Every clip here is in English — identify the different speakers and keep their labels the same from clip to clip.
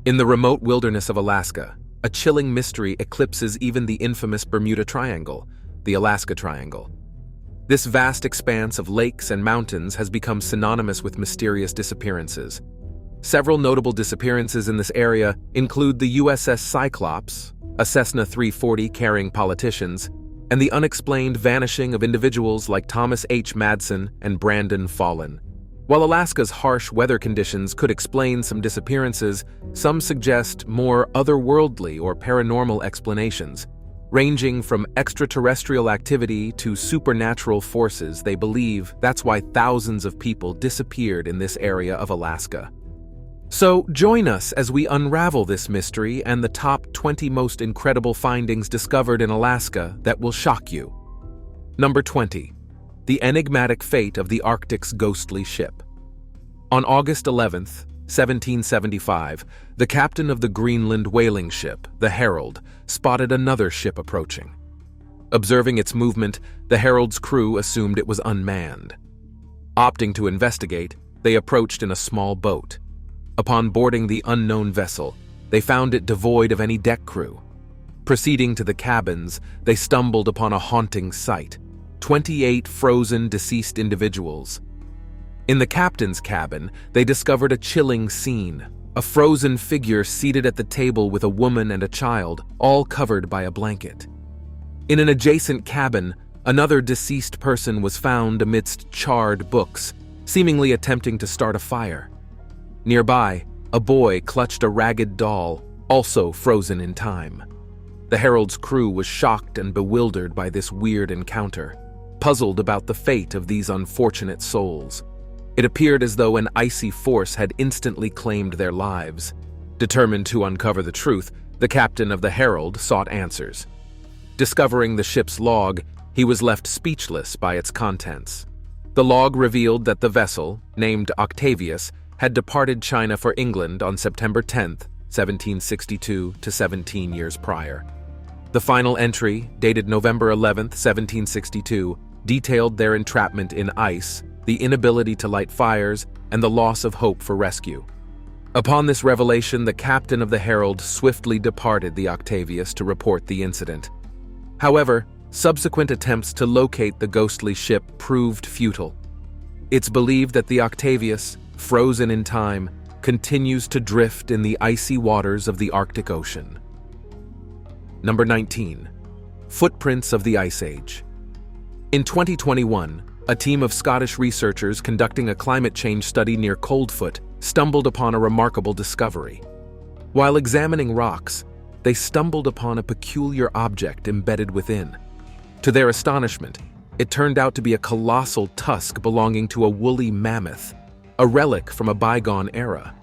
Speaker 1: In the remote wilderness of Alaska, a chilling mystery eclipses even the infamous Bermuda Triangle, the Alaska Triangle. This vast expanse of lakes and mountains has become synonymous with mysterious disappearances. Several notable disappearances in this area include the USS Cyclops, a Cessna Three-Forty carrying politicians, and the unexplained vanishing of individuals like Thomas H. Madsen and Brandon Follin. While Alaska's harsh weather conditions could explain some disappearances, some suggest more otherworldly or paranormal explanations. Ranging from extraterrestrial activity to supernatural forces, they believe that's why thousands of people disappeared in this area of Alaska. So join us as we unravel this mystery and the top 20 most incredible findings discovered in Alaska that will shock you. Number 20. The enigmatic fate of the Arctic's ghostly ship. On August 11th, 1775, the captain of the Greenland whaling ship, the Herald, spotted another ship approaching. Observing its movement, the Herald's crew assumed it was unmanned. Opting to investigate, they approached in a small boat. Upon boarding the unknown vessel, they found it devoid of any deck crew. Proceeding to the cabins, they stumbled upon a haunting sight: 28 frozen deceased individuals. In the captain's cabin, they discovered a chilling scene: a frozen figure seated at the table with a woman and a child, all covered by a blanket. In an adjacent cabin, another deceased person was found amidst charred books, seemingly attempting to start a fire. Nearby, a boy clutched a ragged doll, also frozen in time. The Herald's crew was shocked and bewildered by this weird encounter, puzzled about the fate of these unfortunate souls. It appeared as though an icy force had instantly claimed their lives. Determined to uncover the truth, the captain of the Herald sought answers. Discovering the ship's log, he was left speechless by its contents. The log revealed that the vessel, named Octavius, had departed China for England on September 10, 1762 to 17 years prior. The final entry, dated November 11, 1762, detailed their entrapment in ice, the inability to light fires, and the loss of hope for rescue. Upon this revelation, the captain of the Herald swiftly departed the Octavius to report the incident. However, subsequent attempts to locate the ghostly ship proved futile. It's believed that the Octavius, frozen in time, continues to drift in the icy waters of the Arctic Ocean. Number 19. Footprints of the Ice Age. In 2021, a team of Scottish researchers conducting a climate change study near Coldfoot stumbled upon a remarkable discovery. While examining rocks, they stumbled upon a peculiar object embedded within. To their astonishment, it turned out to be a colossal tusk belonging to a woolly mammoth, a relic from a bygone era.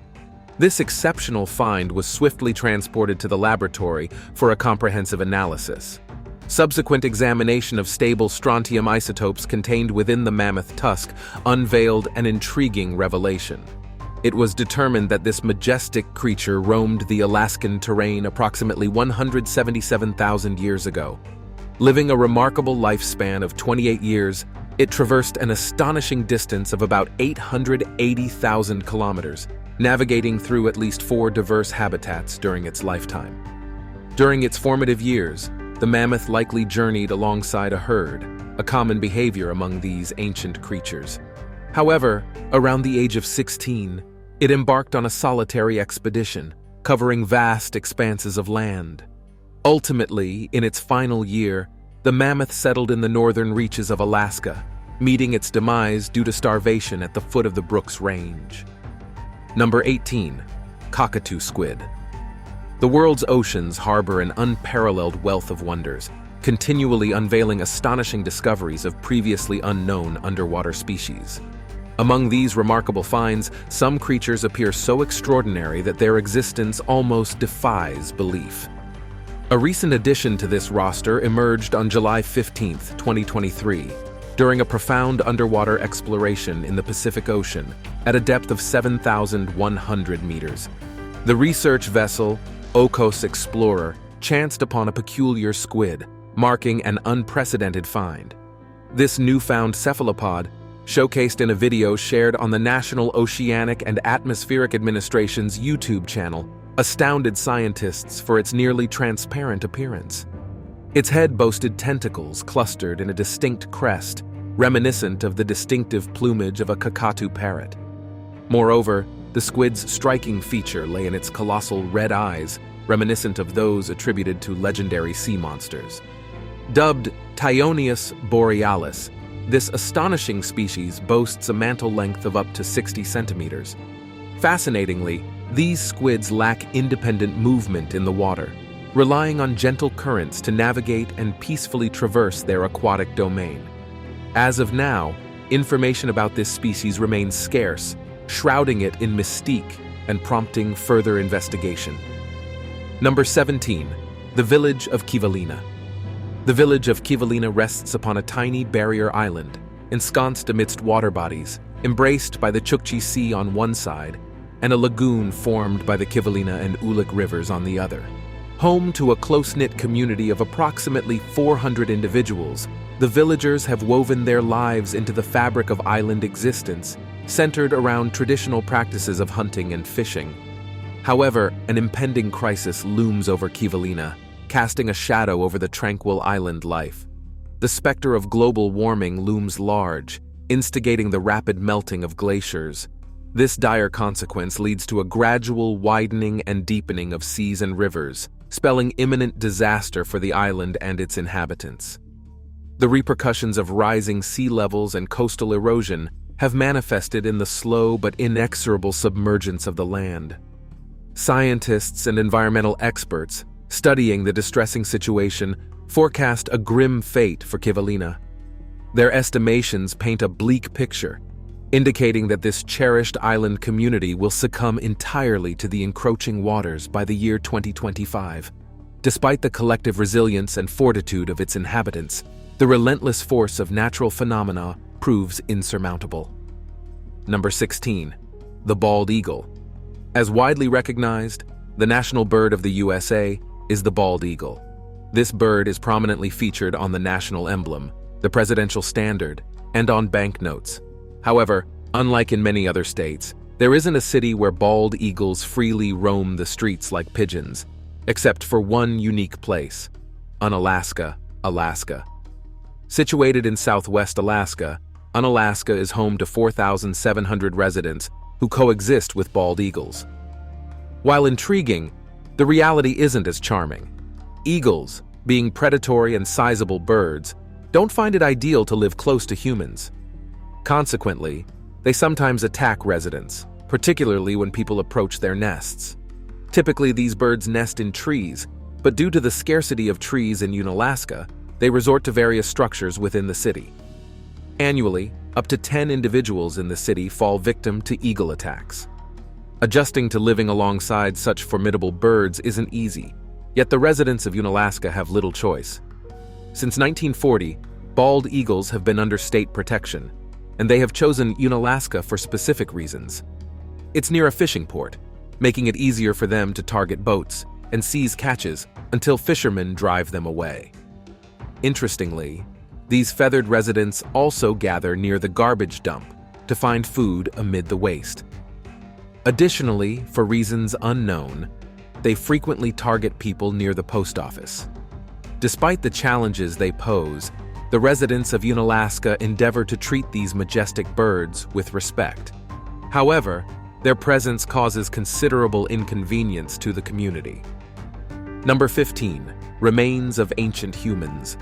Speaker 1: This exceptional find was swiftly transported to the laboratory for a comprehensive analysis. Subsequent examination of stable strontium isotopes contained within the mammoth tusk unveiled an intriguing revelation. It was determined that this majestic creature roamed the Alaskan terrain approximately 177,000 years ago. Living a remarkable lifespan of 28 years, it traversed an astonishing distance of about 880,000 kilometers, navigating through at least 4 diverse habitats during its lifetime. During its formative years, the mammoth likely journeyed alongside a herd, a common behavior among these ancient creatures. However, around the age of 16, it embarked on a solitary expedition, covering vast expanses of land. Ultimately, in its final year, the mammoth settled in the northern reaches of Alaska, meeting its demise due to starvation at the foot of the Brooks Range. Number 18. Kakatu Squid. The world's oceans harbor an unparalleled wealth of wonders, continually unveiling astonishing discoveries of previously unknown underwater species. Among these remarkable finds, some creatures appear so extraordinary that their existence almost defies belief. A recent addition to this roster emerged on July 15, 2023, during a profound underwater exploration in the Pacific Ocean at a depth of 7,100 meters. The research vessel, Okos Explorer, chanced upon a peculiar squid, marking an unprecedented find. This newfound cephalopod, showcased in a video shared on the National Oceanic and Atmospheric Administration's YouTube channel, astounded scientists for its nearly transparent appearance. Its head boasted tentacles clustered in a distinct crest, reminiscent of the distinctive plumage of a Kakatu parrot. Moreover, the squid's striking feature lay in its colossal red eyes, reminiscent of those attributed to legendary sea monsters. Dubbed Tyonius borealis, this astonishing species boasts a mantle length of up to 60 centimeters. Fascinatingly, these squids lack independent movement in the water, relying on gentle currents to navigate and peacefully traverse their aquatic domain. As of now, information about this species remains scarce, shrouding it in mystique and prompting further investigation. Number 17. The Village of Kivalina. The village of Kivalina rests upon a tiny barrier island, ensconced amidst water bodies, embraced by the Chukchi Sea on one side, and a lagoon formed by the Kivalina and Ulik rivers on the other. Home to a close-knit community of approximately 400 individuals, the villagers have woven their lives into the fabric of island existence, centered around traditional practices of hunting and fishing. However, an impending crisis looms over Kivalina, casting a shadow over the tranquil island life. The specter of global warming looms large, instigating the rapid melting of glaciers. This dire consequence leads to a gradual widening and deepening of seas and rivers, spelling imminent disaster for the island and its inhabitants. The repercussions of rising sea levels and coastal erosion have manifested in the slow but inexorable submergence of the land. Scientists and environmental experts studying the distressing situation forecast a grim fate for Kivalina. Their estimations paint a bleak picture, indicating that this cherished island community will succumb entirely to the encroaching waters by the year 2025. Despite the collective resilience and fortitude of its inhabitants, the relentless force of natural phenomena proves insurmountable. Number 16. The bald eagle. As widely recognized, the national bird of the USA is the bald eagle. This bird is prominently featured on the national emblem, the presidential standard, and on banknotes. However, unlike in many other states, there isn't a city where bald eagles freely roam the streets like pigeons, except for one unique place: Unalaska, Alaska. Situated in southwest Alaska, Unalaska is home to 4,700 residents who coexist with bald eagles. While intriguing, the reality isn't as charming. Eagles, being predatory and sizable birds, don't find it ideal to live close to humans. Consequently, they sometimes attack residents, particularly when people approach their nests. Typically, these birds nest in trees, but due to the scarcity of trees in Unalaska, they resort to various structures within the city. Annually, up to 10 individuals in the city fall victim to eagle attacks. Adjusting to living alongside such formidable birds isn't easy, yet the residents of Unalaska have little choice. Since 1940, bald eagles have been under state protection, and they have chosen Unalaska for specific reasons. It's near a fishing port, making it easier for them to target boats and seize catches until fishermen drive them away. Interestingly, these feathered residents also gather near the garbage dump to find food amid the waste. Additionally, for reasons unknown, they frequently target people near the post office. Despite the challenges they pose, the residents of Unalaska endeavor to treat these majestic birds with respect. However, their presence causes considerable inconvenience to the community. Number 15. Remains of ancient humans.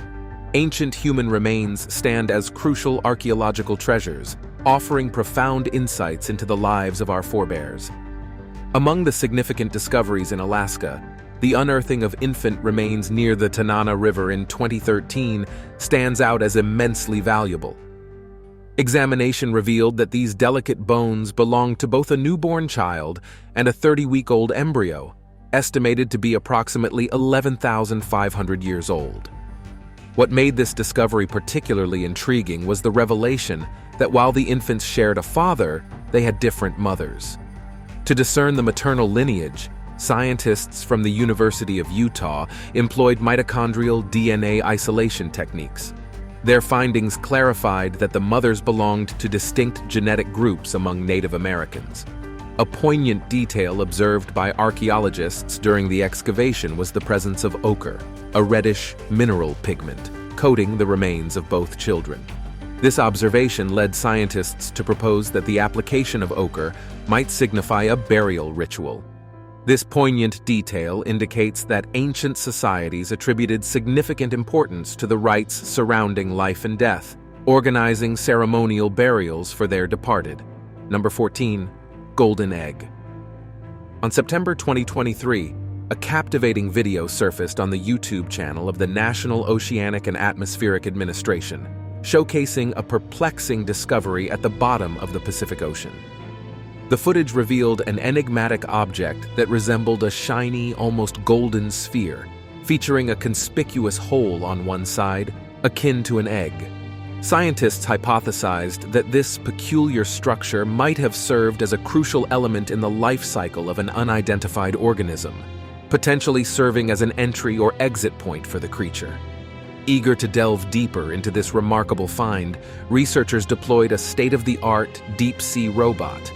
Speaker 1: Ancient human remains stand as crucial archaeological treasures, offering profound insights into the lives of our forebears. Among the significant discoveries in Alaska, the unearthing of infant remains near the Tanana River in 2013 stands out as immensely valuable. Examination revealed that these delicate bones belonged to both a newborn child and a 30-week-old embryo, estimated to be approximately 11,500 years old. What made this discovery particularly intriguing was the revelation that while the infants shared a father, they had different mothers. To discern the maternal lineage, scientists from the University of Utah employed mitochondrial DNA isolation techniques. Their findings clarified that the mothers belonged to distinct genetic groups among Native Americans. A poignant detail observed by archaeologists during the excavation was the presence of ochre, a reddish mineral pigment, coating the remains of both children. This observation led scientists to propose that the application of ochre might signify a burial ritual. This poignant detail indicates that ancient societies attributed significant importance to the rites surrounding life and death, organizing ceremonial burials for their departed. Number 14. Golden Egg. On September 2023, a captivating video surfaced on the YouTube channel of the National Oceanic and Atmospheric Administration, showcasing a perplexing discovery at the bottom of the Pacific Ocean. The footage revealed an enigmatic object that resembled a shiny, almost golden sphere, featuring a conspicuous hole on one side, akin to an egg. Scientists hypothesized that this peculiar structure might have served as a crucial element in the life cycle of an unidentified organism, potentially serving as an entry or exit point for the creature. Eager to delve deeper into this remarkable find, researchers deployed a state-of-the-art deep-sea robot.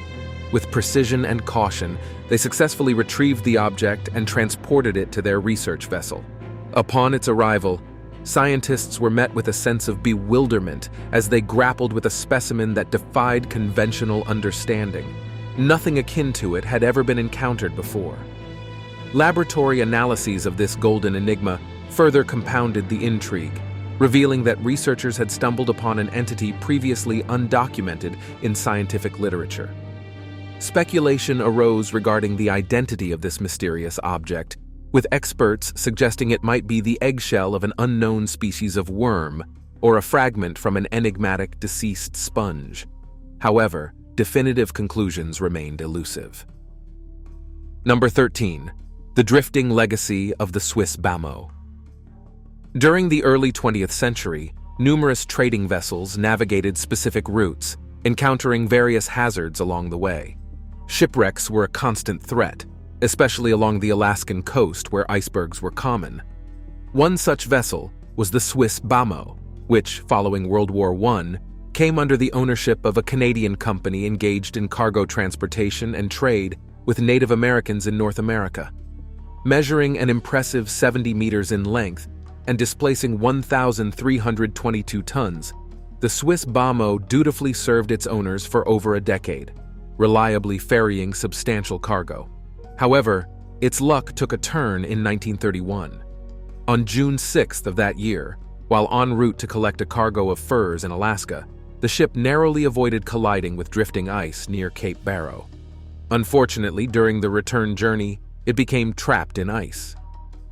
Speaker 1: With precision and caution, they successfully retrieved the object and transported it to their research vessel. Upon its arrival, scientists were met with a sense of bewilderment as they grappled with a specimen that defied conventional understanding. Nothing akin to it had ever been encountered before. Laboratory analyses of this golden enigma further compounded the intrigue, revealing that researchers had stumbled upon an entity previously undocumented in scientific literature. Speculation arose regarding the identity of this mysterious object, with experts suggesting it might be the eggshell of an unknown species of worm or a fragment from an enigmatic deceased sponge. However, definitive conclusions remained elusive. Number 13. The drifting legacy of the Swiss Bamo. During the early 20th century, numerous trading vessels navigated specific routes, encountering various hazards along the way. Shipwrecks were a constant threat, especially along the Alaskan coast where icebergs were common. One such vessel was the Swiss Bamo, which, following World War I, came under the ownership of a Canadian company engaged in cargo transportation and trade with Native Americans in North America. Measuring an impressive 70 meters in length and displacing 1,322 tons, the Swiss Bamo dutifully served its owners for over a decade, reliably ferrying substantial cargo. However, its luck took a turn in 1931. On June 6th of that year, while en route to collect a cargo of furs in Alaska, the ship narrowly avoided colliding with drifting ice near Cape Barrow. Unfortunately, during the return journey, it became trapped in ice.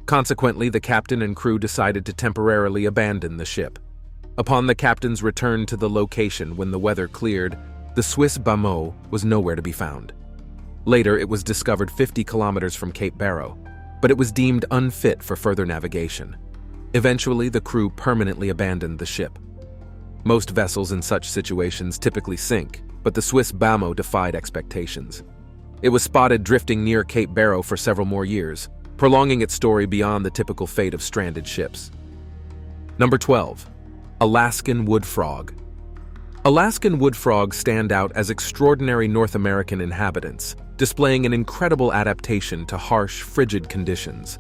Speaker 1: Consequently, the captain and crew decided to temporarily abandon the ship. Upon the captain's return to the location when the weather cleared, the Swiss Bamo was nowhere to be found. Later, it was discovered 50 kilometers from Cape Barrow, but it was deemed unfit for further navigation. Eventually, the crew permanently abandoned the ship. Most vessels in such situations typically sink, but the Swiss Bamo defied expectations. It was spotted drifting near Cape Barrow for several more years, prolonging its story beyond the typical fate of stranded ships. Number 12. Alaskan Woodfrog. Alaskan woodfrogs stand out as extraordinary North American inhabitants, displaying an incredible adaptation to harsh, frigid conditions.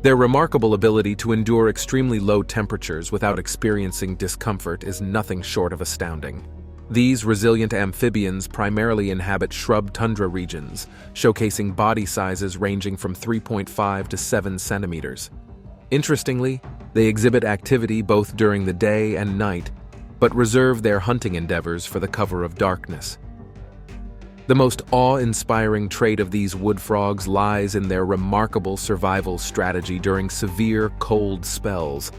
Speaker 1: Their remarkable ability to endure extremely low temperatures without experiencing discomfort is nothing short of astounding. These resilient amphibians primarily inhabit shrub tundra regions, showcasing body sizes ranging from 3.5 to 7 centimeters. Interestingly, they exhibit activity both during the day and night, but reserve their hunting endeavors for the cover of darkness. The most awe-inspiring trait of these wood frogs lies in their remarkable survival strategy during severe cold spells.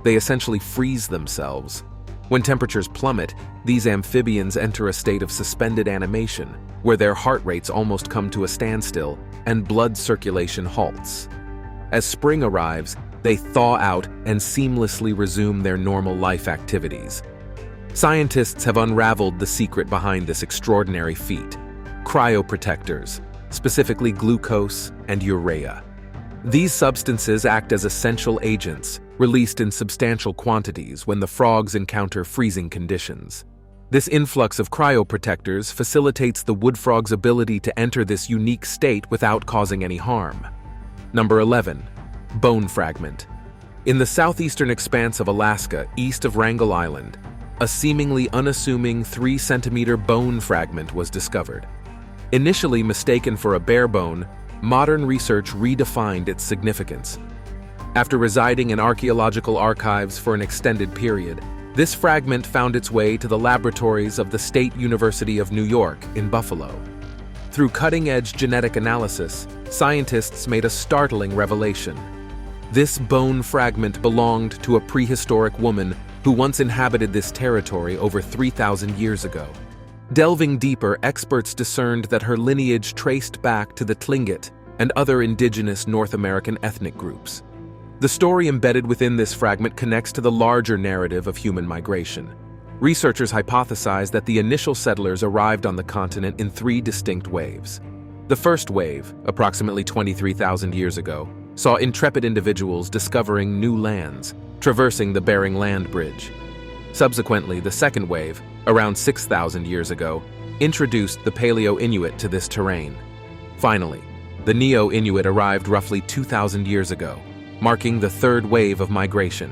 Speaker 1: They essentially freeze themselves. When temperatures plummet, these amphibians enter a state of suspended animation, where their heart rates almost come to a standstill and blood circulation halts. As spring arrives, they thaw out and seamlessly resume their normal life activities. Scientists have unraveled the secret behind this extraordinary feat: cryoprotectors, specifically glucose and urea. These substances act as essential agents, released in substantial quantities when the frogs encounter freezing conditions. This influx of cryoprotectors facilitates the woodfrog's ability to enter this unique state without causing any harm. Number 11. Bone fragment. In the southeastern expanse of Alaska, east of Wrangel Island, a seemingly unassuming 3-centimeter bone fragment was discovered. Initially mistaken for a bear bone, modern research redefined its significance. After residing in archaeological archives for an extended period, this fragment found its way to the laboratories of the State University of New York in Buffalo. Through cutting-edge genetic analysis, scientists made a startling revelation. This bone fragment belonged to a prehistoric woman who once inhabited this territory over 3,000 years ago. Delving deeper, experts discerned that her lineage traced back to the Tlingit and other indigenous North American ethnic groups. The story embedded within this fragment connects to the larger narrative of human migration. Researchers hypothesize that the initial settlers arrived on the continent in 3 distinct waves. The first wave, approximately 23,000 years ago, saw intrepid individuals discovering new lands, traversing the Bering Land Bridge. Subsequently, the second wave, around 6,000 years ago, introduced the Paleo-Inuit to this terrain. Finally, the Neo-Inuit arrived roughly 2,000 years ago, marking the third wave of migration.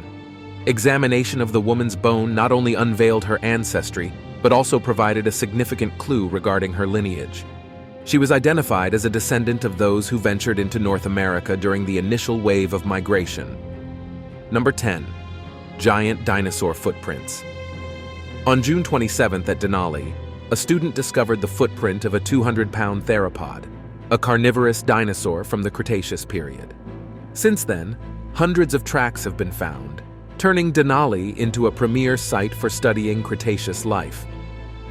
Speaker 1: Examination of the woman's bone not only unveiled her ancestry, but also provided a significant clue regarding her lineage. She was identified as a descendant of those who ventured into North America during the initial wave of migration. Number 10. Giant dinosaur footprints. On June 27th at Denali, a student discovered the footprint of a 200-pound theropod, a carnivorous dinosaur from the Cretaceous period. Since then, hundreds of tracks have been found, turning Denali into a premier site for studying Cretaceous life.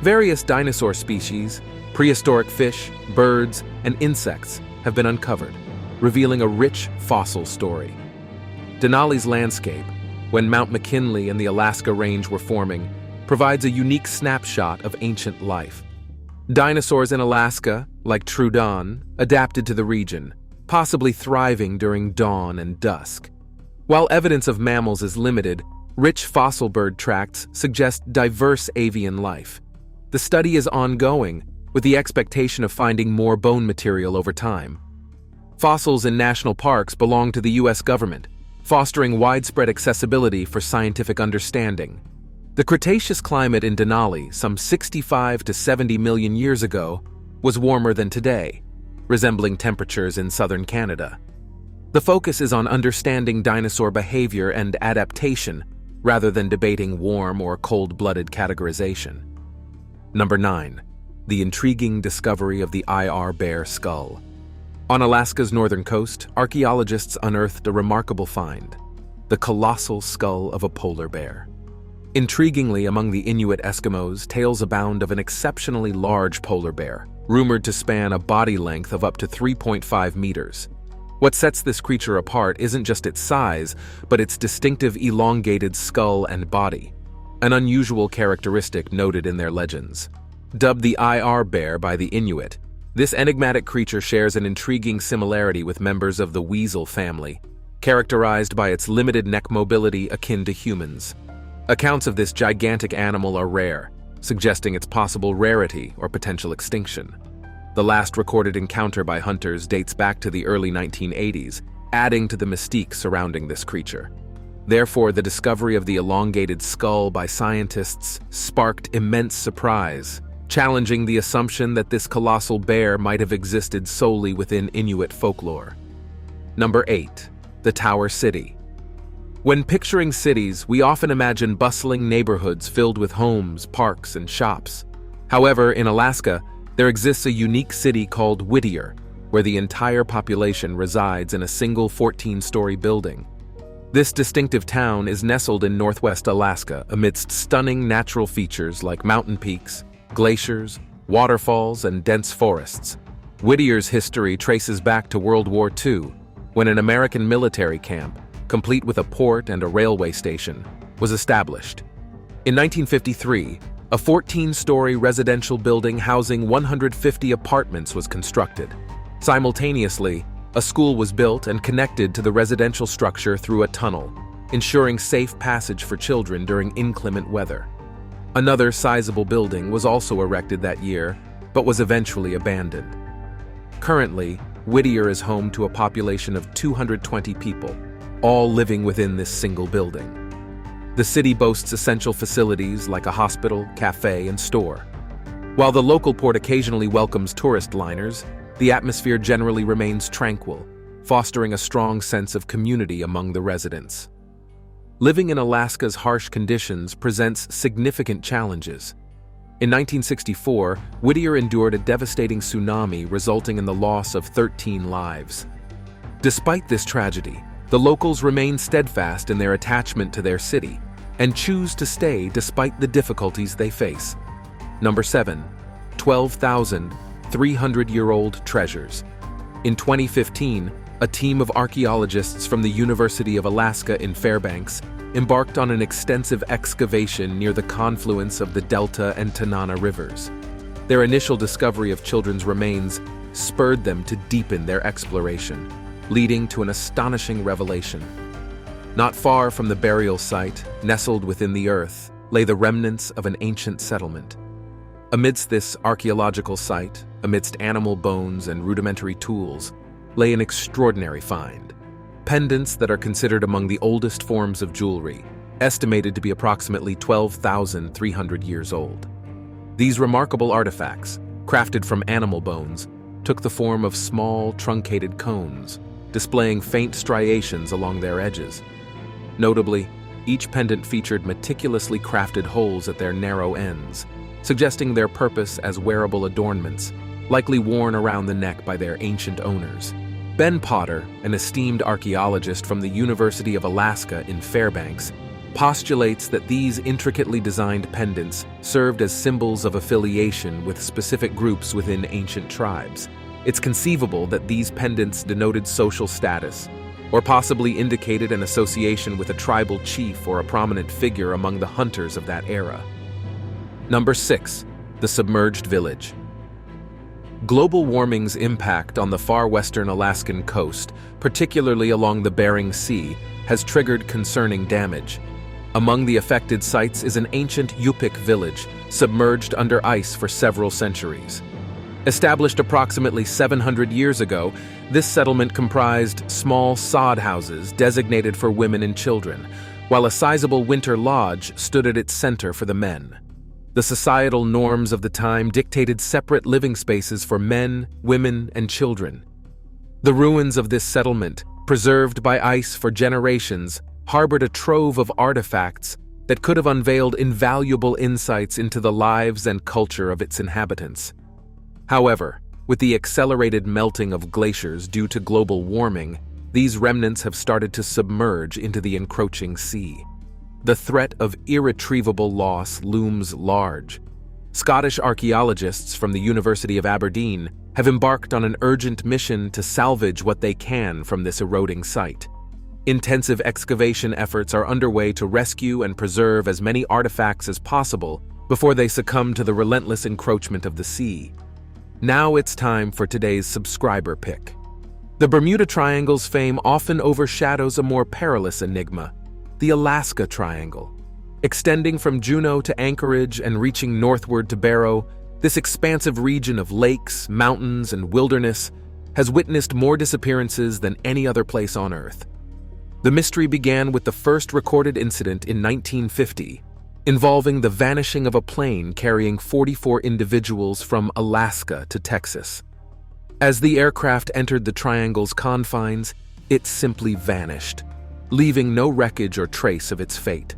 Speaker 1: Various dinosaur species, prehistoric fish, birds, and insects have been uncovered, revealing a rich fossil story. Denali's landscape, when Mount McKinley and the Alaska Range were forming, provides a unique snapshot of ancient life. Dinosaurs in Alaska, like Troodon, adapted to the region, possibly thriving during dawn and dusk. While evidence of mammals is limited, rich fossil bird tracts suggest diverse avian life. The study is ongoing, with the expectation of finding more bone material over time. Fossils in national parks belong to the U.S. government, fostering widespread accessibility for scientific understanding. The Cretaceous climate in Denali, some 65 to 70 million years ago, was warmer than today, resembling temperatures in southern Canada. The focus is on understanding dinosaur behavior and adaptation, rather than debating warm or cold-blooded categorization. Number 9. The intriguing discovery of the IR bear skull. On Alaska's northern coast, archaeologists unearthed a remarkable find: the colossal skull of a polar bear. Intriguingly, among the Inuit Eskimos, tales abound of an exceptionally large polar bear, rumored to span a body length of up to 3.5 meters. What sets this creature apart isn't just its size, but its distinctive elongated skull and body, an unusual characteristic noted in their legends. Dubbed the IR bear by the Inuit, this enigmatic creature shares an intriguing similarity with members of the weasel family, characterized by its limited neck mobility akin to humans. Accounts of this gigantic animal are rare, suggesting its possible rarity or potential extinction. The last recorded encounter by hunters dates back to the early 1980s, adding to the mystique surrounding this creature. Therefore, the discovery of the elongated skull by scientists sparked immense surprise, challenging the assumption that this colossal bear might have existed solely within Inuit folklore. Number 8. The Tower City. When picturing cities, we often imagine bustling neighborhoods filled with homes, parks, and shops. However, in Alaska, there exists a unique city called Whittier, where the entire population resides in a single 14-story building. This distinctive town is nestled in northwest Alaska amidst stunning natural features like mountain peaks, glaciers, waterfalls, and dense forests. Whittier's history traces back to World War II, when an American military camp, complete with a port and a railway station, was established. In 1953, a 14-story residential building housing 150 apartments was constructed. Simultaneously, a school was built and connected to the residential structure through a tunnel, ensuring safe passage for children during inclement weather. Another sizable building was also erected that year, but was eventually abandoned. Currently, Whittier is home to a population of 220 people, all living within this single building. The city boasts essential facilities like a hospital, cafe, and store. While the local port occasionally welcomes tourist liners, the atmosphere generally remains tranquil, fostering a strong sense of community among the residents. Living in Alaska's harsh conditions presents significant challenges. In 1964, Whittier endured a devastating tsunami resulting in the loss of 13 lives. Despite this tragedy, the locals remain steadfast in their attachment to their city and choose to stay despite the difficulties they face. Number 7. 12,300-Year-Old Treasures. In 2015, a team of archaeologists from the University of Alaska in Fairbanks embarked on an extensive excavation near the confluence of the Delta and Tanana rivers. Their initial discovery of children's remains spurred them to deepen their exploration, leading to an astonishing revelation. Not far from the burial site, nestled within the earth, lay the remnants of an ancient settlement. Amidst this archaeological site, amidst animal bones and rudimentary tools, lay an extraordinary find. Pendants that are considered among the oldest forms of jewelry, estimated to be approximately 12,300 years old. These remarkable artifacts, crafted from animal bones, took the form of small, truncated cones, displaying faint striations along their edges. Notably, each pendant featured meticulously crafted holes at their narrow ends, suggesting their purpose as wearable adornments, likely worn around the neck by their ancient owners. Ben Potter, an esteemed archaeologist from the University of Alaska in Fairbanks, postulates that these intricately designed pendants served as symbols of affiliation with specific groups within ancient tribes. It's conceivable that these pendants denoted social status, or possibly indicated an association with a tribal chief or a prominent figure among the hunters of that era. Number 6. TheSubmerged Village. Global warming's impact on the far western Alaskan coast, particularly along the Bering Sea, has triggered concerning damage. Among the affected sites is an ancient Yupik village, submerged under ice for several centuries. Established approximately 700 years ago, this settlement comprised small sod houses designated for women and children, while a sizable winter lodge stood at its center for the men. The societal norms of the time dictated separate living spaces for men, women, and children. The ruins of this settlement, preserved by ice for generations, harbored a trove of artifacts that could have unveiled invaluable insights into the lives and culture of its inhabitants. However, with the accelerated melting of glaciers due to global warming, these remnants have started to submerge into the encroaching sea. The threat of irretrievable loss looms large. Scottish archaeologists from the University of Aberdeen have embarked on an urgent mission to salvage what they can from this eroding site. Intensive excavation efforts are underway to rescue and preserve as many artifacts as possible before they succumb to the relentless encroachment of the sea. Now it's time for today's subscriber pick. The Bermuda Triangle's fame often overshadows a more perilous enigma, the Alaska Triangle. Extending from Juneau to Anchorage and reaching northward to Balo, this expansive region of lakes, mountains, and wilderness has witnessed more disappearances than any other place on Earth. The mystery began with the first recorded incident in 1950, involving the vanishing of a plane carrying 44 individuals from Alaska to Texas. As the aircraft entered the triangle's confines, it simply vanished, leaving no wreckage or trace of its fate.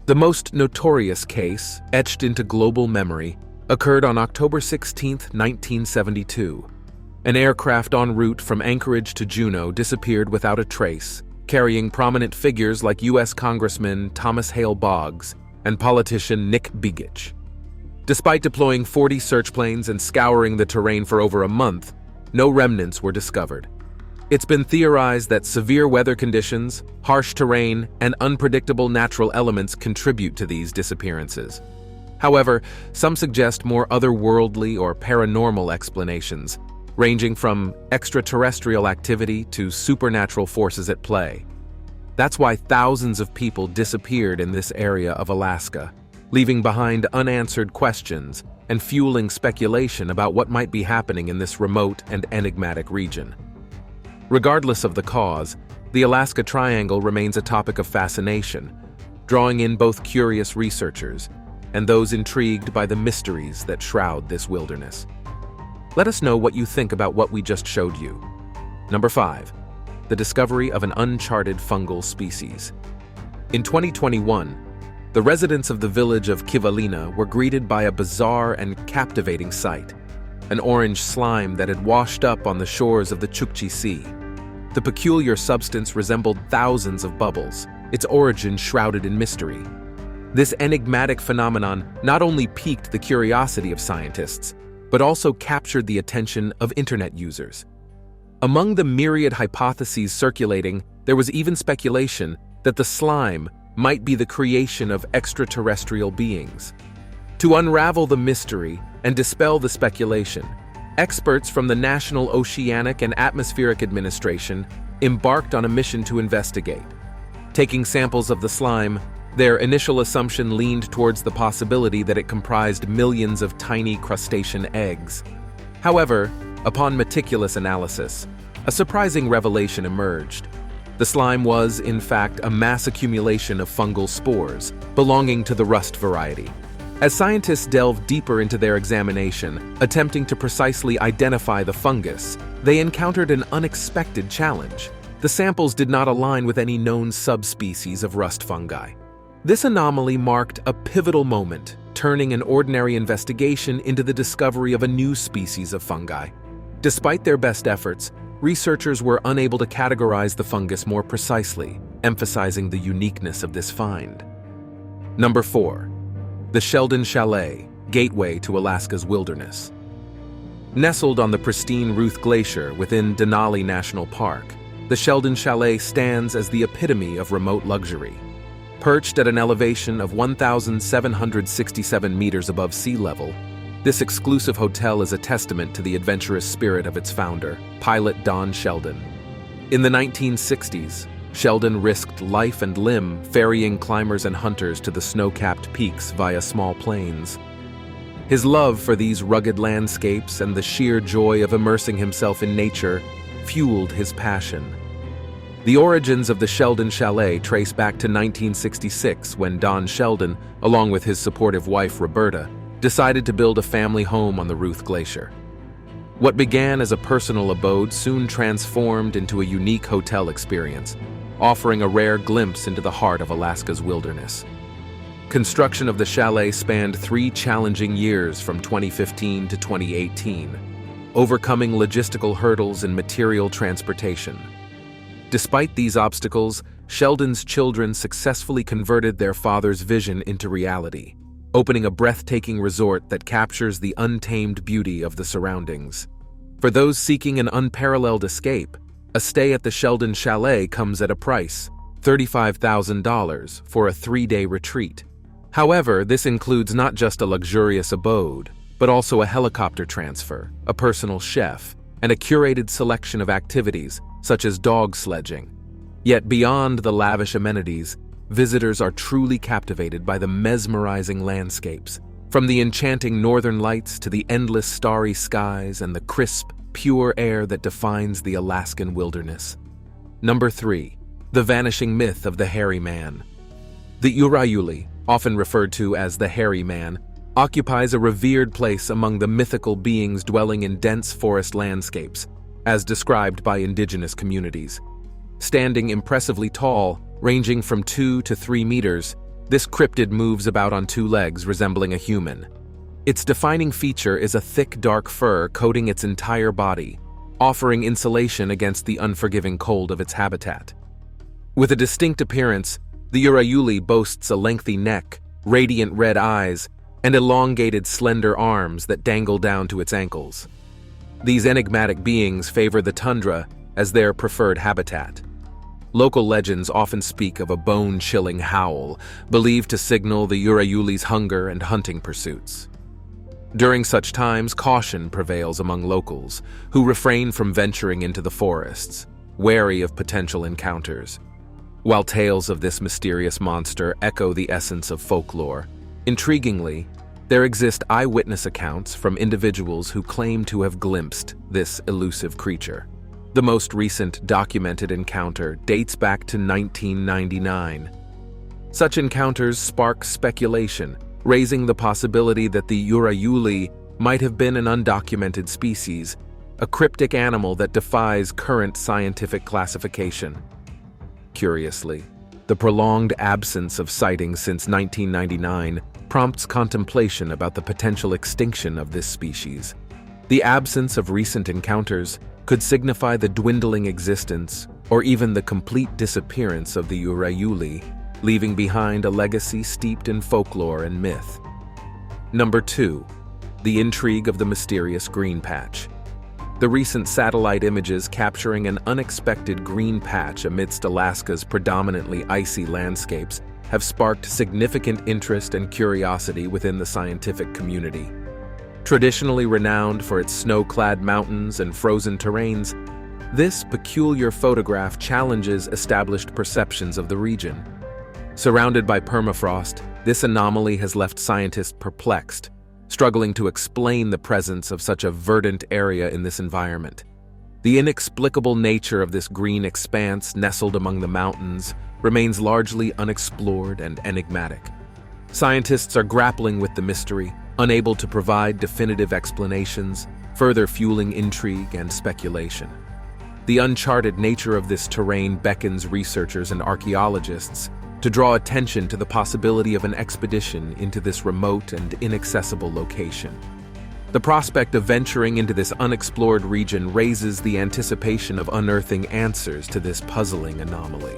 Speaker 1: The most notorious case, etched into global memory, occurred on October 16, 1972. An aircraft en route from Anchorage to Juneau disappeared without a trace, carrying prominent figures like U.S. Congressman Thomas Hale Boggs and politician Nick Begich. Despite deploying 40 search planes and scouring the terrain for over a month, no remnants were discovered. It's been theorized that severe weather conditions, harsh terrain, and unpredictable natural elements contribute to these disappearances. However, some suggest more otherworldly or paranormal explanations, ranging from extraterrestrial activity to supernatural forces at play. That's why thousands of people disappeared in this area of Alaska, leaving behind unanswered questions and fueling speculation about what might be happening in this remote and enigmatic region. Regardless of the cause, the Alaska Triangle remains a topic of fascination, drawing in both curious researchers and those intrigued by the mysteries that shroud this wilderness. Let us know what you think about what we just showed you. Number 5. The discovery of an uncharted fungal species. In 2021, the residents of the village of Iina were greeted by a bizarre and captivating sight, an orange slime that had washed up on the shores of the Chukchi Sea. The peculiar substance resembled thousands of bubbles, its origin shrouded in mystery. This enigmatic phenomenon not only piqued the curiosity of scientists, but also captured the attention of internet users. Among the myriad hypotheses circulating, there was even speculation that the slime might be the creation of extraterrestrial beings. To unravel the mystery and dispel the speculation, experts from the National Oceanic and Atmospheric Administration embarked on a mission to investigate. Taking samples of the slime, their initial assumption leaned towards the possibility that it comprised millions of tiny crustacean eggs. However, upon meticulous analysis, a surprising revelation emerged. The slime was, in fact, a mass accumulation of fungal spores belonging to the rust variety. As scientists delved deeper into their examination, attempting to precisely identify the fungus, they encountered an unexpected challenge. The samples did not align with any known subspecies of rust fungi. This anomaly marked a pivotal moment, turning an ordinary investigation into the discovery of a new species of fungi. Despite their best efforts, researchers were unable to categorize the fungus more precisely, emphasizing the uniqueness of this find. Number 4. The Sheldon Chalet, gateway to Alaska's wilderness. Nestled on the pristine Ruth Glacier within Denali National Park, the Sheldon Chalet stands as the epitome of remote luxury. Perched at an elevation of 1,767 meters above sea level, this exclusive hotel is a testament to the adventurous spirit of its founder, pilot Don Sheldon. In the 1960s, Sheldon risked life and limb ferrying climbers and hunters to the snow-capped peaks via small planes. His love for these rugged landscapes and the sheer joy of immersing himself in nature fueled his passion. The origins of the Sheldon Chalet trace back to 1966 when Don Sheldon, along with his supportive wife Roberta, decided to build a family home on the Ruth Glacier. What began as a personal abode soon transformed into a unique hotel experience, offering a rare glimpse into the heart of Alaska's wilderness. Construction of the chalet spanned 3 challenging years from 2015 to 2018, overcoming logistical hurdles in material transportation. Despite these obstacles, Sheldon's children successfully converted their father's vision into reality, opening a breathtaking resort that captures the untamed beauty of the surroundings. For those seeking an unparalleled escape, a stay at the Sheldon Chalet comes at a price, $35,000 for a 3-day retreat. However, this includes not just a luxurious abode, but also a helicopter transfer, a personal chef, and a curated selection of activities such as dog sledging. Yet beyond the lavish amenities, visitors are truly captivated by the mesmerizing landscapes, from the enchanting northern lights to the endless starry skies and the crisp, pure air that defines the Alaskan wilderness. Number 3. The Vanishing Myth of the Hairy Man. The Urauli, often referred to as the Hairy Man, occupies a revered place among the mythical beings dwelling in dense forest landscapes, as described by indigenous communities. Standing impressively tall, ranging from 2 to 3 meters, this cryptid moves about on 2 legs resembling a human. Its defining feature is a thick, dark fur coating its entire body, offering insulation against the unforgiving cold of its habitat. With a distinct appearance, the Urauli boasts a lengthy neck, radiant red eyes, and elongated, slender arms that dangle down to its ankles. These enigmatic beings favor the tundra as their preferred habitat. Local legends often speak of a bone-chilling howl, believed to signal the Urauli's hunger and hunting pursuits. During such times, caution prevails among locals, who refrain from venturing into the forests, wary of potential encounters. While tales of this mysterious monster echo the essence of folklore, Intriguingly, there exist eyewitness accounts from individuals who claim to have glimpsed this elusive creature. The most recent documented encounter dates back to 1999. Such encounters spark speculation, raising the possibility that the unravel might have been an undocumented species, a cryptic animal that defies current scientific classification. Curiously, the prolonged absence of sightings since 1999 prompts contemplation about the potential extinction of this species. The absence of recent encounters could signify the dwindling existence or even the complete disappearance of the unravel, leaving behind a legacy steeped in folklore and myth. Number 2. The intrigue of the mysterious green patch. The recent satellite images capturing an unexpected green patch amidst Alaska's predominantly icy landscapes have sparked significant interest and curiosity within the scientific community. Traditionally renowned for its snow-clad mountains and frozen terrains, this peculiar photograph challenges established perceptions of the region. Surrounded by permafrost, this anomaly has left scientists perplexed, struggling to explain the presence of such a verdant area in this environment. The inexplicable nature of this green expanse nestled among the mountains remains largely unexplored and enigmatic. Scientists are grappling with the mystery, unable to provide definitive explanations, further fueling intrigue and speculation. The uncharted nature of this terrain beckons researchers and archaeologists to draw attention to the possibility of an expedition into this remote and inaccessible location. The prospect of venturing into this unexplored region raises the anticipation of unearthing answers to this puzzling anomaly.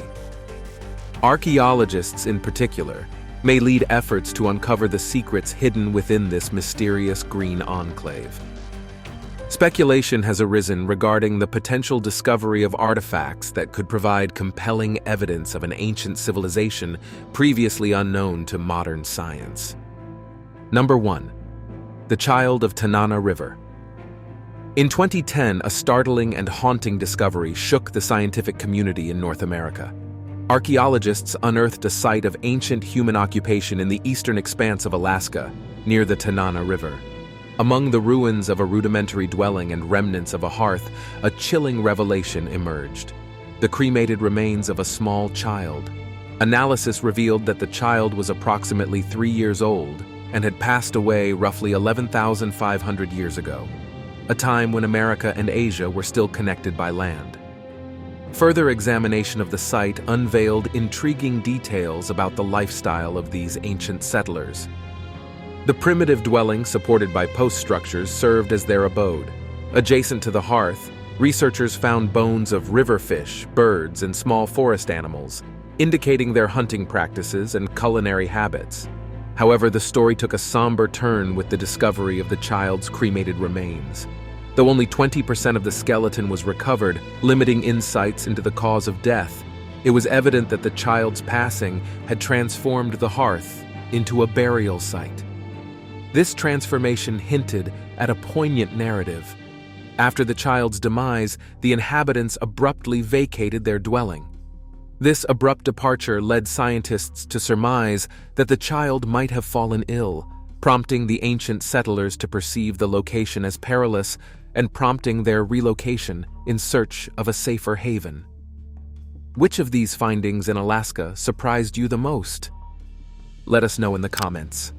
Speaker 1: Archaeologists, in particular, may lead efforts to uncover the secrets hidden within this mysterious green enclave. Speculation has arisen regarding the potential discovery of artifacts that could provide compelling evidence of an ancient civilization previously unknown to modern science. Number 1. The Child of Tanana River. In 2010, a startling and haunting discovery shook the scientific community in North America. Archaeologists unearthed a site of ancient human occupation in the eastern expanse of Alaska, near the Tanana River. Among the ruins of a rudimentary dwelling and remnants of a hearth, a chilling revelation emerged: the cremated remains of a small child. Analysis revealed that the child was approximately 3 years old and had passed away roughly 11,500 years ago, a time when America and Asia were still connected by land. Further examination of the site unveiled intriguing details about the lifestyle of these ancient settlers. The primitive dwelling, supported by post structures, served as their abode. Adjacent to the hearth, researchers found bones of river fish, birds, and small forest animals, indicating their hunting practices and culinary habits. However, the story took a somber turn with the discovery of the child's cremated remains. Though only 20% of the skeleton was recovered, limiting insights into the cause of death, it was evident that the child's passing had transformed the hearth into a burial site. This transformation hinted at a poignant narrative. After the child's demise, the inhabitants abruptly vacated their dwelling. This abrupt departure led scientists to surmise that the child might have fallen ill, prompting the ancient settlers to perceive the location as perilous and prompting their relocation in search of a safer haven. Which of these findings in Alaska surprised you the most? Let us know in the comments.